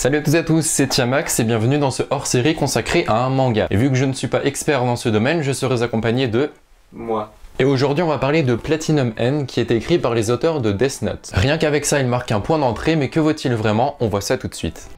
Salut à toutes et à tous, c'est Tiamax et bienvenue dans ce hors-série consacré à un manga. Et vu que je ne suis pas expert dans ce domaine, je serai accompagné de... moi. Et aujourd'hui on va parler de Platinum End qui est écrit par les auteurs de Death Note. Rien qu'avec ça il marque un point d'entrée, mais que vaut-il vraiment? On voit ça tout de suite.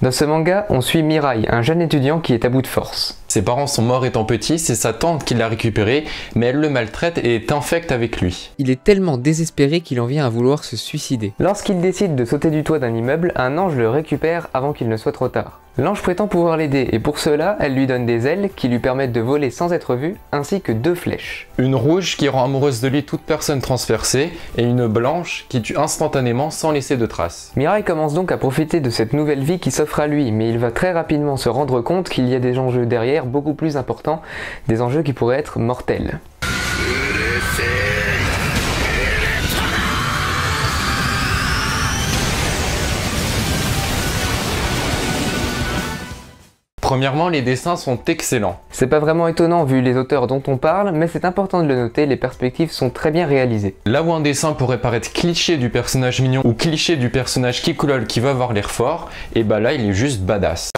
Dans ce manga, on suit Mirai, un jeune étudiant qui est à bout de force. Ses parents sont morts étant petit, c'est sa tante qui l'a récupéré, mais elle le maltraite et est infecte avec lui. Il est tellement désespéré qu'il en vient à vouloir se suicider. Lorsqu'il décide de sauter du toit d'un immeuble, un ange le récupère avant qu'il ne soit trop tard. L'ange prétend pouvoir l'aider et pour cela, elle lui donne des ailes qui lui permettent de voler sans être vu, ainsi que 2 flèches. Une rouge qui rend amoureuse de lui toute personne transpercée, et une blanche qui tue instantanément sans laisser de traces. Mirai commence donc à profiter de cette nouvelle vie qui s'offre à lui, mais il va très rapidement se rendre compte qu'il y a des enjeux derrière beaucoup plus importants, des enjeux qui pourraient être mortels. Premièrement, les dessins sont excellents. C'est pas vraiment étonnant vu les auteurs dont on parle, mais c'est important de le noter, les perspectives sont très bien réalisées. Là où un dessin pourrait paraître cliché du personnage mignon ou cliché du personnage Kikulol qui va avoir l'air fort, et bah là il est juste badass.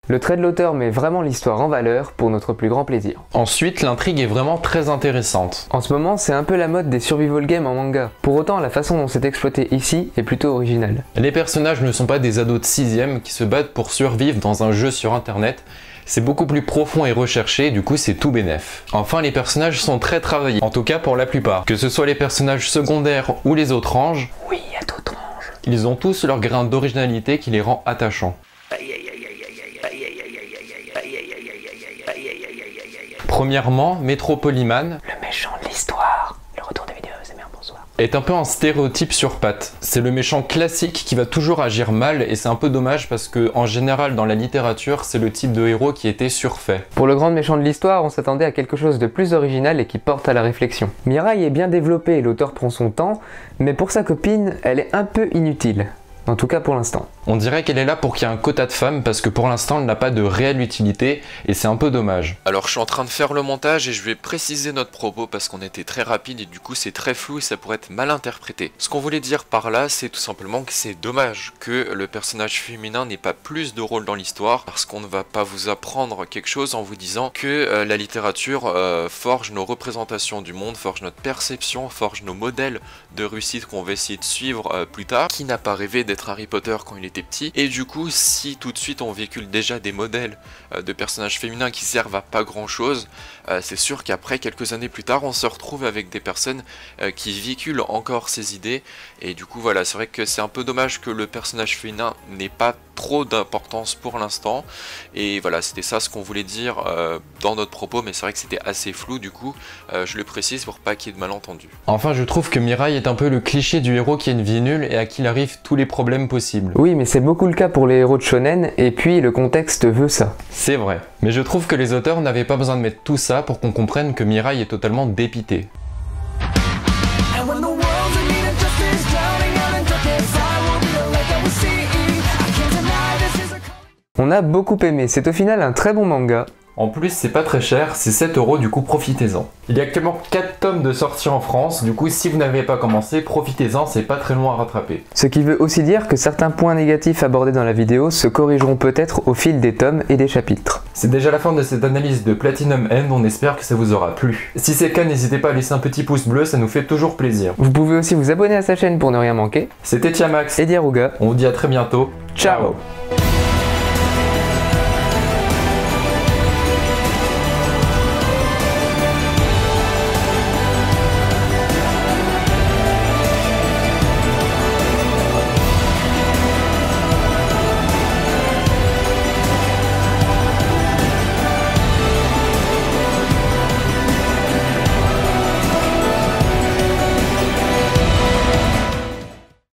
Le trait de l'auteur met vraiment l'histoire en valeur pour notre plus grand plaisir. Ensuite, l'intrigue est vraiment très intéressante. En ce moment, c'est un peu la mode des survival games en manga. Pour autant, la façon dont c'est exploité ici est plutôt originale. Les personnages ne sont pas des ados de 6ème qui se battent pour survivre dans un jeu sur internet. C'est beaucoup plus profond et recherché, du coup c'est tout bénef. Enfin, les personnages sont très travaillés, en tout cas pour la plupart. Que ce soit les personnages secondaires ou les autres anges, oui, il y a d'autres anges. Ils ont tous leur grain d'originalité qui les rend attachants. Premièrement, Metropoliman, le méchant de l'histoire. Le retour des vidéos, c'est bien, bonsoir. Est un peu un stéréotype sur pattes. C'est le méchant classique qui va toujours agir mal et c'est un peu dommage parce que en général dans la littérature c'est le type de héros qui était surfait. Pour le grand méchant de l'histoire, on s'attendait à quelque chose de plus original et qui porte à la réflexion. Mirai est bien développé et l'auteur prend son temps, mais pour sa copine, elle est un peu inutile. En tout cas pour l'instant. On dirait qu'elle est là pour qu'il y ait un quota de femmes parce que pour l'instant elle n'a pas de réelle utilité et c'est un peu dommage. Alors je suis en train de faire le montage et je vais préciser notre propos parce qu'on était très rapide et du coup c'est très flou et ça pourrait être mal interprété. Ce qu'on voulait dire par là c'est tout simplement que c'est dommage que le personnage féminin n'ait pas plus de rôle dans l'histoire parce qu'on ne va pas vous apprendre quelque chose en vous disant que la littérature forge nos représentations du monde, forge notre perception, forge nos modèles de réussite qu'on va essayer de suivre plus tard. Qui n'a pas rêvé d'être Harry Potter quand il était petit, et du coup si tout de suite on véhicule déjà des modèles de personnages féminins qui servent à pas grand chose, c'est sûr qu'après quelques années plus tard on se retrouve avec des personnes qui véhiculent encore ces idées, et du coup voilà, c'est vrai que c'est un peu dommage que le personnage féminin n'ait pas trop d'importance pour l'instant, et voilà, c'était ça ce qu'on voulait dire dans notre propos, mais c'est vrai que c'était assez flou, du coup je le précise pour pas qu'il y ait de malentendus. Enfin, je trouve que Mirai est un peu le cliché du héros qui a une vie nulle et à qui il arrive tous les problèmes possibles. Oui, mais c'est beaucoup le cas pour les héros de shonen, et puis le contexte veut ça. C'est vrai. Mais je trouve que les auteurs n'avaient pas besoin de mettre tout ça pour qu'on comprenne que Mirai est totalement dépité. On a beaucoup aimé, c'est au final un très bon manga. En plus, c'est pas très cher, c'est 7 €, du coup profitez-en. Il y a actuellement 4 tomes de sortie en France, du coup si vous n'avez pas commencé, profitez-en, c'est pas très loin à rattraper. Ce qui veut aussi dire que certains points négatifs abordés dans la vidéo se corrigeront peut-être au fil des tomes et des chapitres. C'est déjà la fin de cette analyse de Platinum End, on espère que ça vous aura plu. Si c'est le cas, n'hésitez pas à laisser un petit pouce bleu, ça nous fait toujours plaisir. Vous pouvez aussi vous abonner à sa chaîne pour ne rien manquer. C'était Tiamax et Diaruga. On vous dit à très bientôt. Ciao.